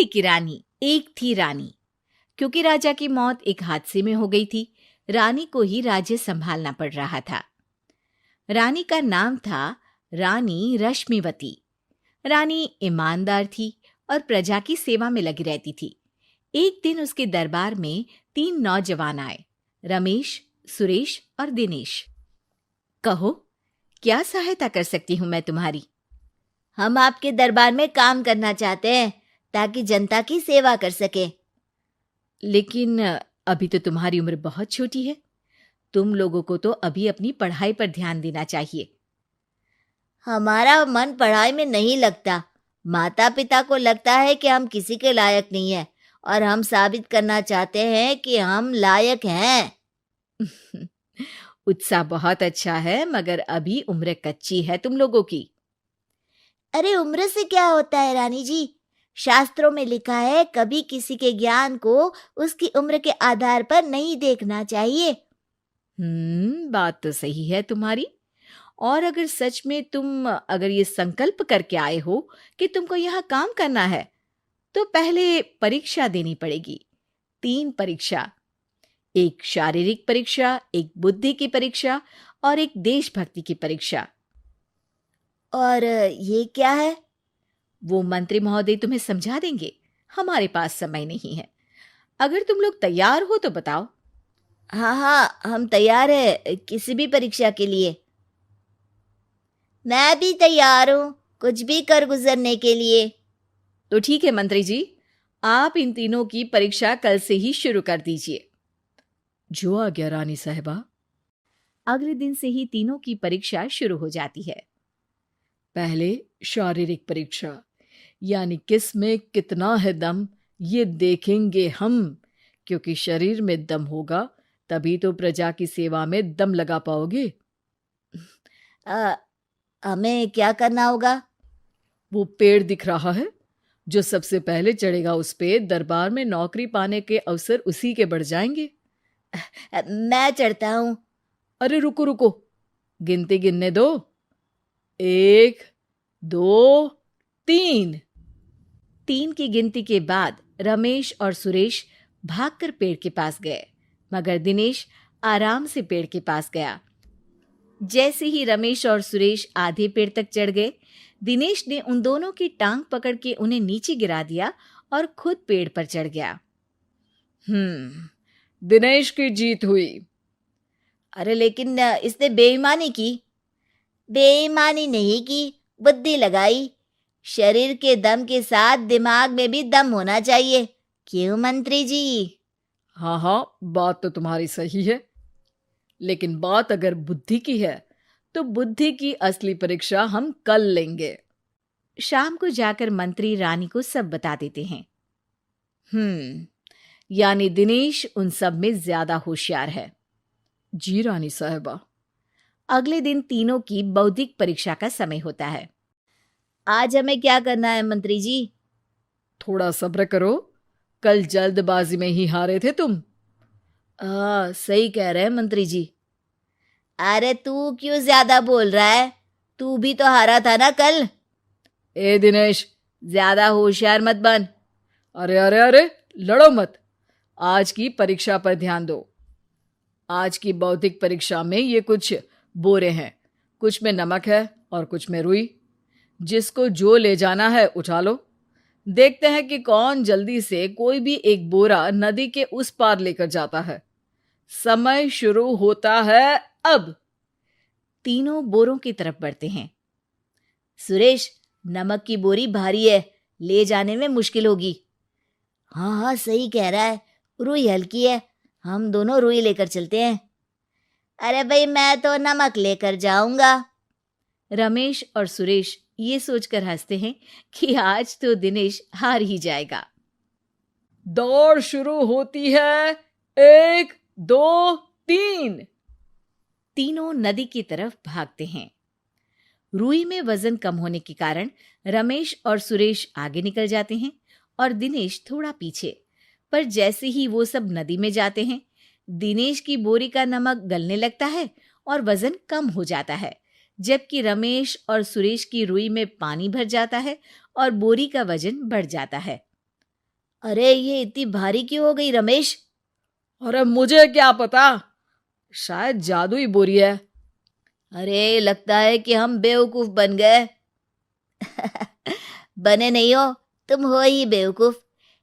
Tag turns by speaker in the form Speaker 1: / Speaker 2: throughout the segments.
Speaker 1: की रानी। एक थी रानी। क्योंकि राजा की मौत एक हादसे में हो गई थी, रानी को ही राज्य संभालना पड़ रहा था। रानी का नाम था रानी रश्मिवती। रानी ईमानदार थी और प्रजा की सेवा में लगी रहती थी। एक दिन उसके दरबार में 3 नौजवान आए, रमेश, सुरेश और दिनेश। कहो, क्या सहायता कर सकती हूँ मैं तुम्हारी?
Speaker 2: हम आपके दरबार में काम करना चाहते हैं ताकि जनता की सेवा कर सके।
Speaker 1: लेकिन अभी तो तुम्हारी उम्र बहुत छोटी है। तुम लोगों को तो अभी अपनी पढ़ाई पर ध्यान देना चाहिए।
Speaker 2: हमारा मन पढ़ाई में नहीं लगता। माता पिता को लगता है कि हम किसी के लायक नहीं हैं और हम साबित करना चाहते हैं कि हम लायक हैं।
Speaker 1: उत्साह बहुत अच्छा है, मगर अभी उम्र कच्ची है तुम लोगों की।
Speaker 2: अरे उम्र से क्या होता है रानी जी? शास्त्रों में लिखा है कभी किसी के ज्ञान को उसकी उम्र के आधार पर नहीं देखना चाहिए।
Speaker 1: बात तो सही है तुम्हारी। और अगर सच में तुम अगर ये संकल्प करके आए हो कि तुमको यहाँ काम करना है, तो पहले परीक्षा देनी पड़ेगी। 3 परीक्षा, एक शारीरिक परीक्षा, एक बुद्धि की परीक्षा और एक देशभक्ति की परीक्षा।
Speaker 2: और ये क्या है?
Speaker 1: वो मंत्री महोदय तुम्हें समझा देंगे। हमारे पास समय नहीं है। अगर तुम लोग तैयार हो तो बताओ।
Speaker 2: हाँ हाँ, हम तैयार है किसी भी परीक्षा के लिए। मैं भी तैयार हूँ कुछ भी कर गुजरने के लिए।
Speaker 1: तो ठीक है मंत्री जी, आप इन तीनों की परीक्षा कल से ही शुरू कर दीजिए। जो आ गया रानी साहिबा। अगले दिन से ही तीनों की परीक्षा शुरू हो जाती है। पहले शारीरिक परीक्षा, यानी किस में कितना है दम, ये देखेंगे हम। क्योंकि शरीर में दम होगा तभी तो प्रजा की सेवा में दम लगा पाओगे।
Speaker 2: हमें क्या करना होगा?
Speaker 1: वो पेड़ दिख रहा है, जो सबसे पहले चढ़ेगा उस पे दरबार में नौकरी पाने के अवसर उसी के बढ़ जाएंगे।
Speaker 2: मैं चढ़ता हूँ।
Speaker 1: अरे रुको रुको, गिनती गिनने दो। 1, 2, 3। 3 की गिनती के बाद रमेश और सुरेश भागकर पेड़ के पास गए, मगर दिनेश आराम से पेड़ के पास गया। जैसे ही रमेश और सुरेश आधे पेड़ तक चढ़ गए, दिनेश ने उन दोनों की टांग पकड़ के उन्हें नीचे गिरा दिया और खुद पेड़ पर चढ़ गया। दिनेश की जीत हुई।
Speaker 2: अरे लेकिन इसने बेईमानी की। बेईमानी नहीं की, बुद्धि लगाई। शरीर के दम के साथ दिमाग में भी दम होना चाहिए। क्यों मंत्री जी?
Speaker 1: हाँ हाँ, बात तो तुम्हारी सही है, लेकिन बात अगर बुद्धि की है तो बुद्धि की असली परीक्षा हम कल लेंगे। शाम को जाकर मंत्री रानी को सब बता देते हैं। यानी दिनेश उन सब में ज्यादा होशियार है। जी रानी साहिबा। अगले दिन तीनों की बौद्धिक परीक्षा का समय होता है।
Speaker 2: आज हमें क्या करना है मंत्री जी?
Speaker 1: थोड़ा सब्र करो, कल जल्दबाजी में ही हारे थे तुम।
Speaker 2: सही कह रहे हैं मंत्री जी। अरे तू क्यों ज्यादा बोल रहा है? तू भी तो हारा था ना कल।
Speaker 1: ए दिनेश,
Speaker 2: ज्यादा होशियार मत बन।
Speaker 1: अरे अरे अरे, लड़ो मत। आज की परीक्षा पर ध्यान दो। आज की बौद्धिक परीक्षा में ये कुछ बोरे हैं, कुछ में नमक है और कुछ में रुई। जिसको जो ले जाना है उठा लो। देखते हैं कि कौन जल्दी से कोई भी एक बोरा नदी के उस पार लेकर जाता है। समय शुरू होता है अब। तीनों बोरों की तरफ बढ़ते हैं।
Speaker 2: सुरेश, नमक की बोरी भारी है, ले जाने में मुश्किल होगी। हाँ हाँ, सही कह रहा है, रुई हल्की है, हम दोनों रुई लेकर चलते हैं। अरे भाई, मैं तो नमक लेकर जाऊंगा।
Speaker 1: रमेश और सुरेश ये सोचकर हंसते हैं कि आज तो दिनेश हार ही जाएगा। दौड़ शुरू होती है। 1, 2, 3। तीनों नदी की तरफ भागते हैं। रुई में वजन कम होने के कारण रमेश और सुरेश आगे निकल जाते हैं और दिनेश थोड़ा पीछे। पर जैसे ही वो सब नदी में जाते हैं, दिनेश की बोरी का नमक गलने लगता है और वजन कम हो जाता है, जबकि रमेश और सुरेश की रुई में पानी भर जाता है और बोरी का वजन बढ़ जाता है।
Speaker 2: अरे ये इतनी भारी क्यों हो गई रमेश?
Speaker 1: अरे मुझे क्या पता, शायद जादुई बोरी है।
Speaker 2: अरे लगता है कि हम बेवकूफ बन गए। बने नहीं हो, तुम हो ही बेवकूफ।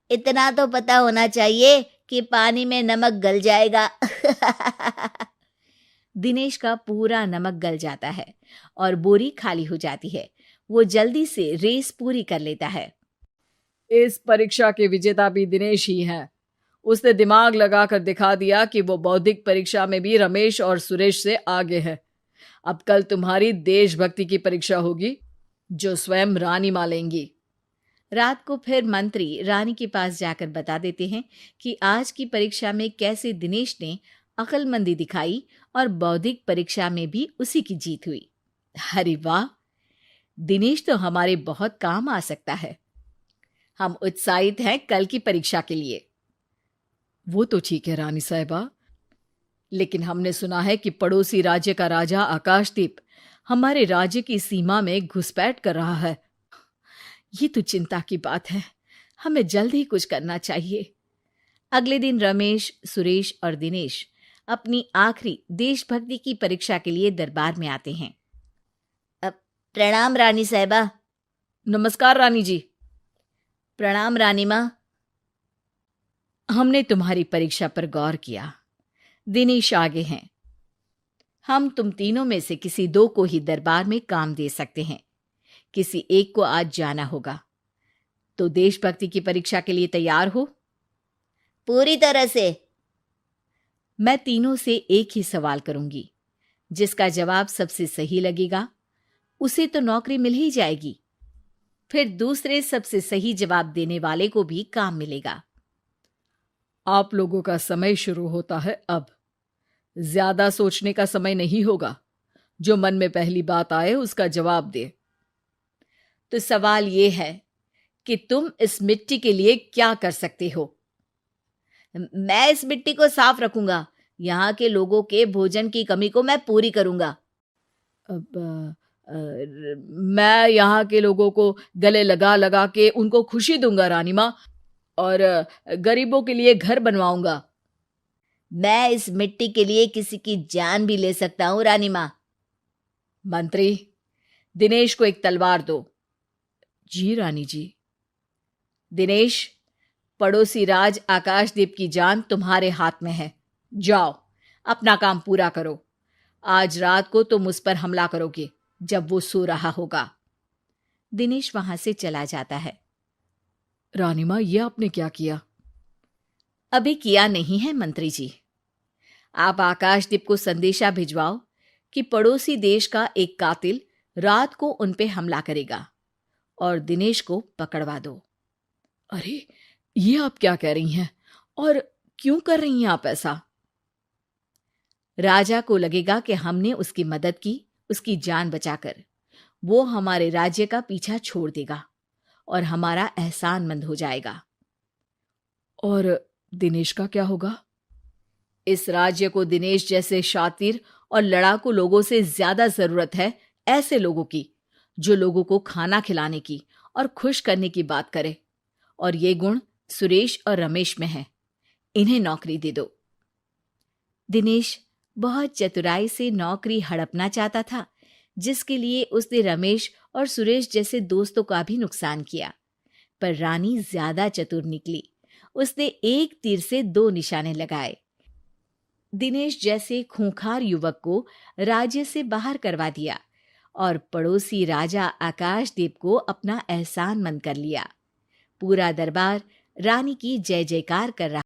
Speaker 2: इतना तो पता होना चाहिए कि पानी में नमक गल जाएगा।
Speaker 1: दिनेश का पूरा नमक गल जाता है और बोरी खाली हो जाती है। वो जल्दी से रेस पूरी कर लेता है। इस परीक्षा के विजेता भी दिनेश ही है। उसने दिमाग लगाकर दिखा दिया कि वो बौद्धिक परीक्षा में भी रमेश और सुरेश से आगे है। अब कल तुम्हारी देशभक्ति की परीक्षा होगी, जो स्वयं रानी मां लेंगी। रात को फिर मंत्री रानी के पास जाकर बता देते हैं कि आज की परीक्षा में कैसे दिनेश ने अक्लमंदी दिखाई और बौद्धिक परीक्षा में भी उसी की जीत हुई। अरे वाह, दिनेश तो हमारे बहुत काम आ सकता है। हम उत्साहित हैं कल की परीक्षा के लिए। वो तो ठीक है रानी साहिबा, लेकिन हमने सुना है कि पड़ोसी राज्य का राजा आकाशदीप हमारे राज्य की सीमा में घुसपैठ कर रहा है। ये तो चिंता की बात है। हमें जल्द ही कुछ करना चाहिए। अगले दिन रमेश, सुरेश और दिनेश अपनी आखिरी देशभक्ति की परीक्षा के लिए दरबार में आते हैं।
Speaker 2: प्रणाम रानी साहिबा।
Speaker 1: नमस्कार रानी जी।
Speaker 2: प्रणाम रानी माँ।
Speaker 1: हमने तुम्हारी परीक्षा पर गौर किया। दिनेश आगे हैं। हम तुम तीनों में से किसी दो को ही दरबार में काम दे सकते हैं। किसी एक को आज जाना होगा। तो देशभक्ति की परीक्षा के लिए तैयार हो?
Speaker 2: पूरी तरह से।
Speaker 1: मैं तीनों से एक ही सवाल करूंगी। जिसका जवाब सबसे सही लगेगा उसे तो नौकरी मिल ही जाएगी। फिर दूसरे सबसे सही जवाब देने वाले को भी काम मिलेगा। आप लोगों का समय शुरू होता है अब। ज्यादा सोचने का समय नहीं होगा। जो मन में पहली बात आए उसका जवाब दे। तो सवाल यह है कि तुम इस मिट्टी के लिए क्या कर सकते हो?
Speaker 2: मैं इस मिट्टी को साफ रखूंगा। यहाँ के लोगों के भोजन की कमी को मैं पूरी करूंगा।
Speaker 1: मैं यहाँ के लोगों को गले लगा लगा के उनको खुशी दूंगा रानी माँ, और गरीबों के लिए घर बनवाऊंगा।
Speaker 2: मैं इस मिट्टी के लिए किसी की जान भी ले सकता हूँ रानी माँ।
Speaker 1: मंत्री, दिनेश को एक तलवार दो। जी रानी जी। दिनेश, पड़ोसी राज आकाशदीप की जान तुम्हारे हाथ में है। जाओ, अपना काम पूरा करो। आज रात को तुम उस पर हमला करोगे जब वो सो रहा होगा। दिनेश वहां से चला जाता है। रानी मां, ये आपने क्या किया? अभी किया नहीं है मंत्री जी। आप आकाशदीप को संदेशा भिजवाओ कि पड़ोसी देश का एक कातिल रात को उन पे हमला करेगा और दिनेश को पकड़वा दो। अरे, ये आप क्या कह रही हैं? और क्यों कर रही हैं आप ऐसा? राजा को लगेगा कि हमने उसकी मदद की, उसकी जान बचाकर। वो हमारे राज्य का पीछा छोड़ देगा और हमारा एहसानमंद हो जाएगा। और दिनेश का क्या होगा? इस राज्य को दिनेश जैसे शातिर और लड़ाकू लोगों से ज्यादा जरूरत है, ऐसे लोगों की जो लोगों को खाना खिलाने की और खुश करने की बात करे। और ये गुण सुरेश और रमेश में है। इन्हें नौकरी दे दो। दिनेश बहुत चतुराई से नौकरी हड़पना चाहता था, जिसके लिए उसने रमेश और सुरेश जैसे दोस्तों का भी नुकसान किया। पर रानी ज्यादा चतुर निकली। उसने एक तीर से दो निशाने लगाए। दिनेश जैसे खूंखार युवक को राज्य से बाहर करवा दिया और पड़ोसी राजा आकाशदीप को अपना एहसानमंद कर लिया। पूरा दरबार रानी की जय जयकार कर रहा।